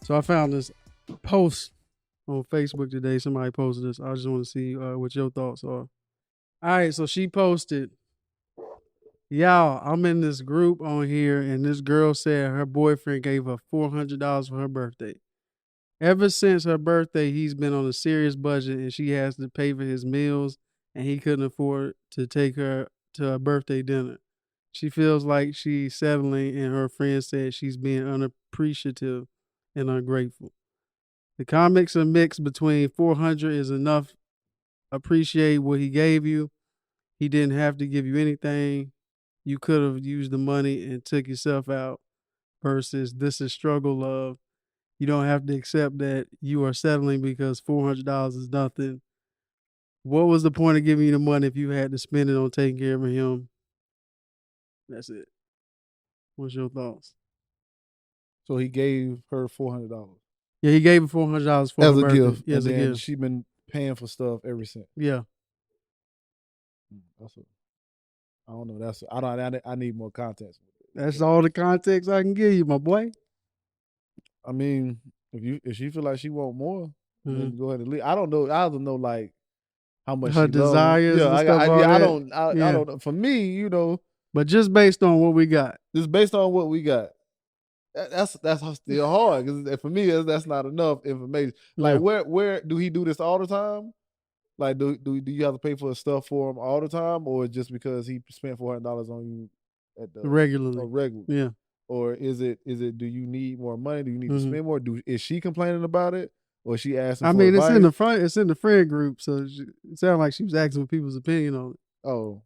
So I found this post on Facebook today. Somebody posted this. I just want to see what your thoughts are. All right, so she posted, y'all, I'm in this group on here, and this girl said her boyfriend gave her $400 for her birthday. Ever since her birthday, he's been on a serious budget, and she has to pay for his meals, and he couldn't afford to take her to a birthday dinner. She feels like she's settling, and her friend said she's being unappreciative and ungrateful. The comments are mixed between 400 is enough, appreciate what he gave you. He didn't have to give you anything. You could have used the money and took yourself out, versus this is struggle love. You don't have to accept that you are settling because $400 is nothing. What was the point of giving you the money if you had to spend it on taking care of him? That's it. What's your thoughts? So he gave her $400 Yeah, he gave her $400 for as her a birthday. gift, As and a then gift. she been paying for stuff ever since. Yeah. I don't know. I need more context. That's all the context I can give you, my boy. I mean, if she feel like she want more, then go ahead and leave. I don't know. I don't know like how much her she desires. Yeah, and stuff I don't. I don't know. For me, But just based on what we got. Just based on what we got. That's still hard because for me that's not enough information. Like where do he do this all the time? Like do you have to pay for stuff for him all the time, or just because he spent $400 on you at the regularly? Yeah. Or is it do you need more money? Do you need to spend more? Is she complaining about it, or is she asking? For advice? It's in the friend group, so it sounded like she was asking for people's opinion on it. Oh,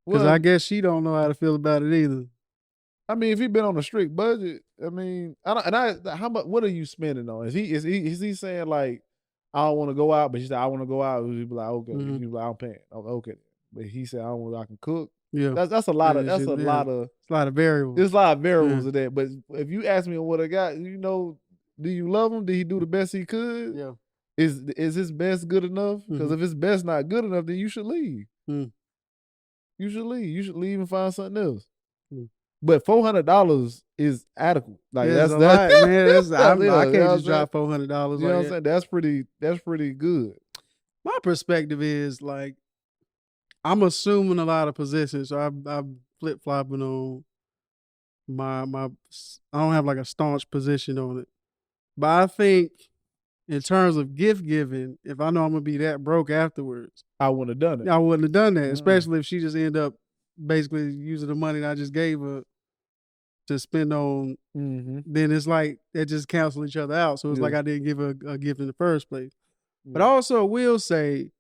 because I guess she don't know how to feel about it either. I mean, if he been on a strict budget, I mean, how much? What are you spending on? Is he saying like, I don't want to go out, but she said I want to go out? She'd be like, okay. She'd be like, I'm paying. Okay, but he said I can cook. Yeah, that's a lot of it's a lot of variables. There's a lot of variables of that. But if you ask me what I got, do you love him? Did he do the best he could? Yeah. Is his best good enough? Because if his best not good enough, then you should leave. You should leave. You should leave and find something else. But $400 is adequate. Like that's a lot, man. I can't just drop $400. You know what I'm saying? That's pretty good. My perspective is like, I'm assuming a lot of positions, so I'm flip flopping on my. I don't have like a staunch position on it, but I think in terms of gift giving, if I know I'm gonna be that broke afterwards, I wouldn't have done it. I wouldn't have done that, especially if she just end up basically using the money that I just gave her to spend on. Then it's like they just cancel each other out. So it's like I didn't give her a gift in the first place. But I also will say,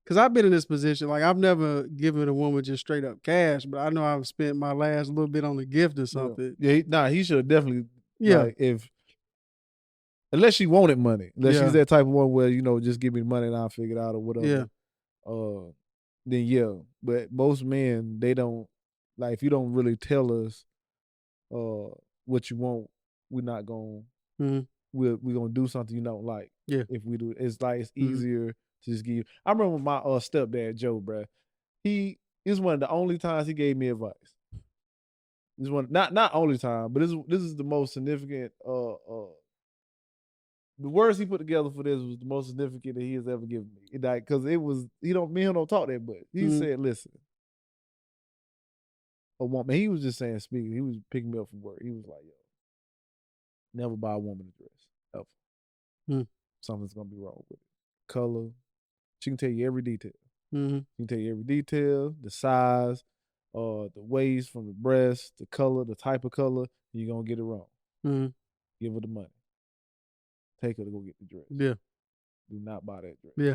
because I've been in this position, like I've never given a woman just straight up cash, but I know I've spent my last little bit on a gift or something. Yeah, he should have definitely. Yeah, like, unless she wanted money, unless she's that type of one where just give me the money and I'll figure it out or whatever. Yeah. Then yeah, but most men, they don't, like, if you don't really tell us what you want, we're not gonna we're gonna do something you don't like. Yeah. If we do, it's like it's easier to just give you. I remember my stepdad Joe, bruh. He is one of the only times he gave me advice. This one, not only time, but this is the most significant. The words he put together for this was the most significant that he has ever given me. Like, because it was, me and him don't talk that much. He said, listen, a woman, he was just saying, speaking, he was picking me up from work. He was like, yo, never buy a woman a dress, ever. Something's going to be wrong with it. Color, she can tell you every detail. She can tell you every detail, the size, the waist from the breast, the color, the type of color, you're going to get it wrong. Give her the money. Take her to go get the dress. Yeah. Do not buy that dress. Yeah.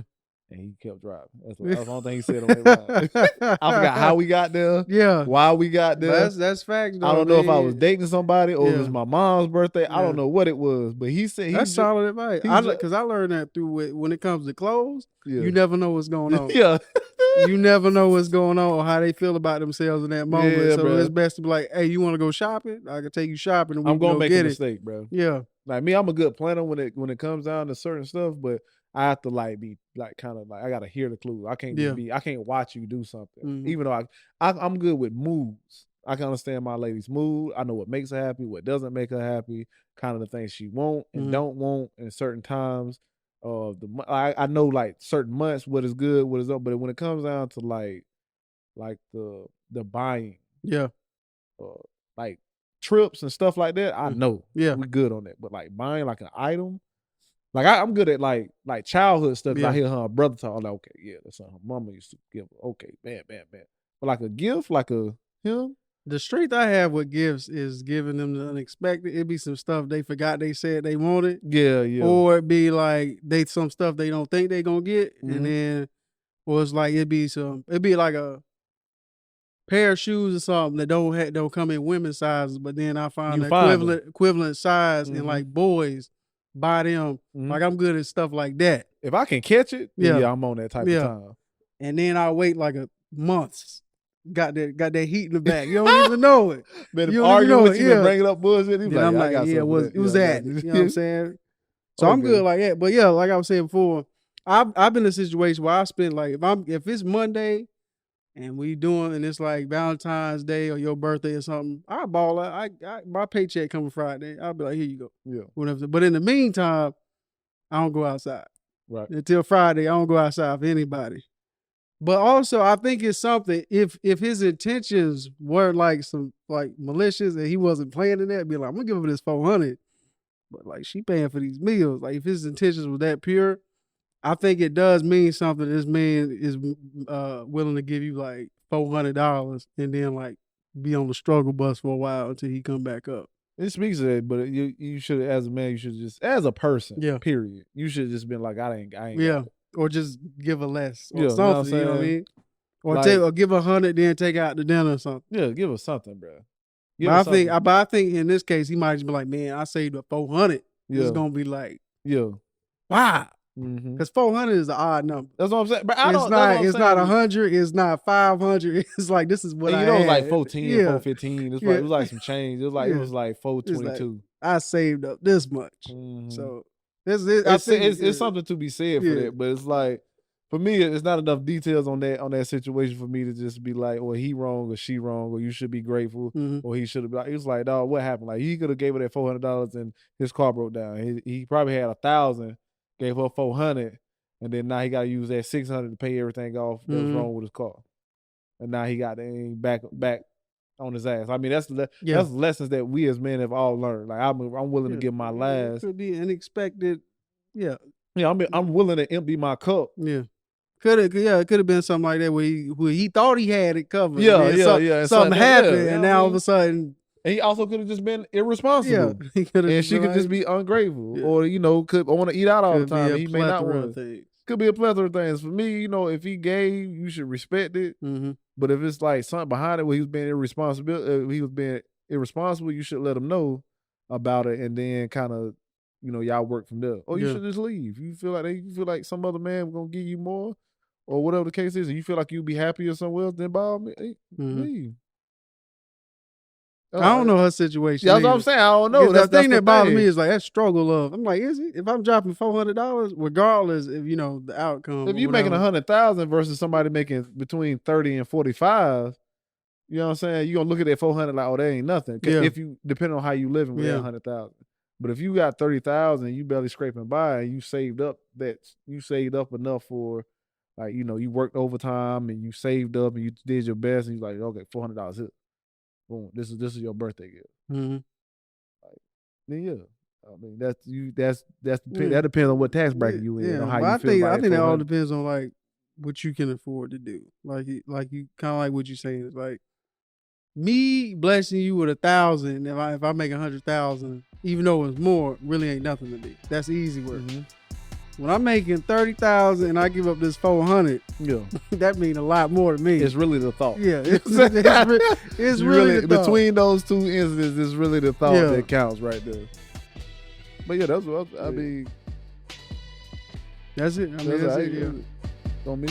And he kept driving. That's the only thing he said on that ride. I forgot how we got there. Yeah. Why we got there. That's facts, though. I don't know if I was dating somebody or it was my mom's birthday. I don't know what it was. But he said that's solid advice. Because I learned that through when it comes to clothes, you never know what's going on. Yeah. You never know what's going on or how they feel about themselves in that moment. Yeah, so bro. It's best to be like, hey, you want to go shopping? I can take you shopping and we I'm can gonna go make get a it. mistake, bro. Yeah. Like me, I'm a good planner when it comes down to certain stuff, but I have to like be like kind of like I gotta hear the clues. I can't just I can't watch you do something. Even though I'm good with moves. I can understand my lady's mood. I know what makes her happy, what doesn't make her happy, kind of the things she want and don't want in certain times. I know like certain months what is good, what is up, but when it comes down to like the buying, like trips and stuff like that, I know we good on that. But like buying like an item, like I'm good at like childhood stuff. I hear her brother talk, I'm like, okay, yeah, that's something her mama used to give her. Okay, bam. But like a gift, like him. The strength I have with gifts is giving them the unexpected. It'd be some stuff they forgot they said they wanted. Yeah. Or it'd be like some stuff they don't think they gonna get. And then, or it's like, it'd be like a pair of shoes or something that don't come in women's sizes, but then I find the equivalent size in like boys, buy them. Like I'm good at stuff like that. If I can catch it, yeah, I'm on that type of time. And then I wait like a month. Got that heat in the back. You don't even know it. Man, if arguing with you and bringing up bullshit, then I'm like, it was that. You know what I'm saying? So I'm good like that. But yeah, like I was saying before, I've been in a situation where I spend like if it's Monday and and it's like Valentine's Day or your birthday or something, I ball out. My paycheck coming Friday. I'll be like, here you go. Yeah. Whatever. But in the meantime, I don't go outside. Right. Until Friday, I don't go outside for anybody. But also, I think it's something, if his intentions were like some like malicious and he wasn't planning that, be like, I'm gonna give him this $400, but like she paying for these meals. Like if his intentions were that pure, I think it does mean something. This man is willing to give you like $400 and then like be on the struggle bus for a while until he come back up. It speaks to that, but you should, as a man, you should just, as a person, period, you should have just been like, I ain't. Or just give her less or something, you know what I mean? Or or give her 100, then take out to dinner or something. Yeah, give her something, bro. But I think in this case, he might just be like, man, I saved up $400. It's going to be like, wow. Because 400 is an odd number. That's what I'm saying. But it's not 100. It's not 500. It's like, this is what I had. It was like 410, 415. It was like some change. It was like 422. I saved up this much. So it's something to be said for that, but it's like, for me, it's not enough details on that situation for me to just be like, or he wrong or she wrong, or you should be grateful, or he should have been like, it was like, dog, what happened? Like he could have gave her that $400 and his car broke down. He probably had 1,000, gave her 400, and then now he got to use that 600 to pay everything off that was wrong with his car, and now he got back on his ass. I mean, that's lessons that we as men have all learned. Like I'm willing to give my last. It could be unexpected. Yeah. I'm willing to empty my cup. Yeah. It could have been something like that where he thought he had it covered. Yeah. Something happened, and now all of a sudden. And he also could have just been irresponsible. Yeah. And she could just be ungrateful, or could want to eat out all the time. And he may not want to. Could be a plethora of things. For me, if he gave, you should respect it. But if it's like something behind it where he was being irresponsible, you should let him know about it, and then kind of, y'all work from there. Or you should just leave. You feel like some other man gonna give you more, or whatever the case is, and you feel like you'll be happier somewhere else, then by all means, leave. I don't know her situation. Yeah, that's what I'm saying. I don't know. The thing that bothers me is like that struggle of. I'm like, is it? If I'm dropping $400, regardless if the outcome. If you're making 100,000 versus somebody making between 30 and 45, you know what I'm saying? You gonna look at that 400 like, oh, that ain't nothing. If you depending on how you living with that 100,000. But if you got 30,000, and you barely scraping by, and you saved up enough for, like, you worked overtime and you saved up and you did your best, and you like, okay, $400 here. Boom, this is your birthday gift. Like, then I mean that depends on what tax bracket you in. Yeah, how you feel about I think that all depends on like what you can afford to do. Like you kind of like what you're saying is like me blessing you with 1,000. If I make 100,000, even though it's more, really ain't nothing to me. That's easy work. When I'm making 30,000 and I give up this 400, that means a lot more to me. It's really the thought. Yeah, it's really the thought. Between those two instances, it's really the thought that counts right there. But yeah, that's what I mean. That's it. I mean, that's it. Yeah. On me.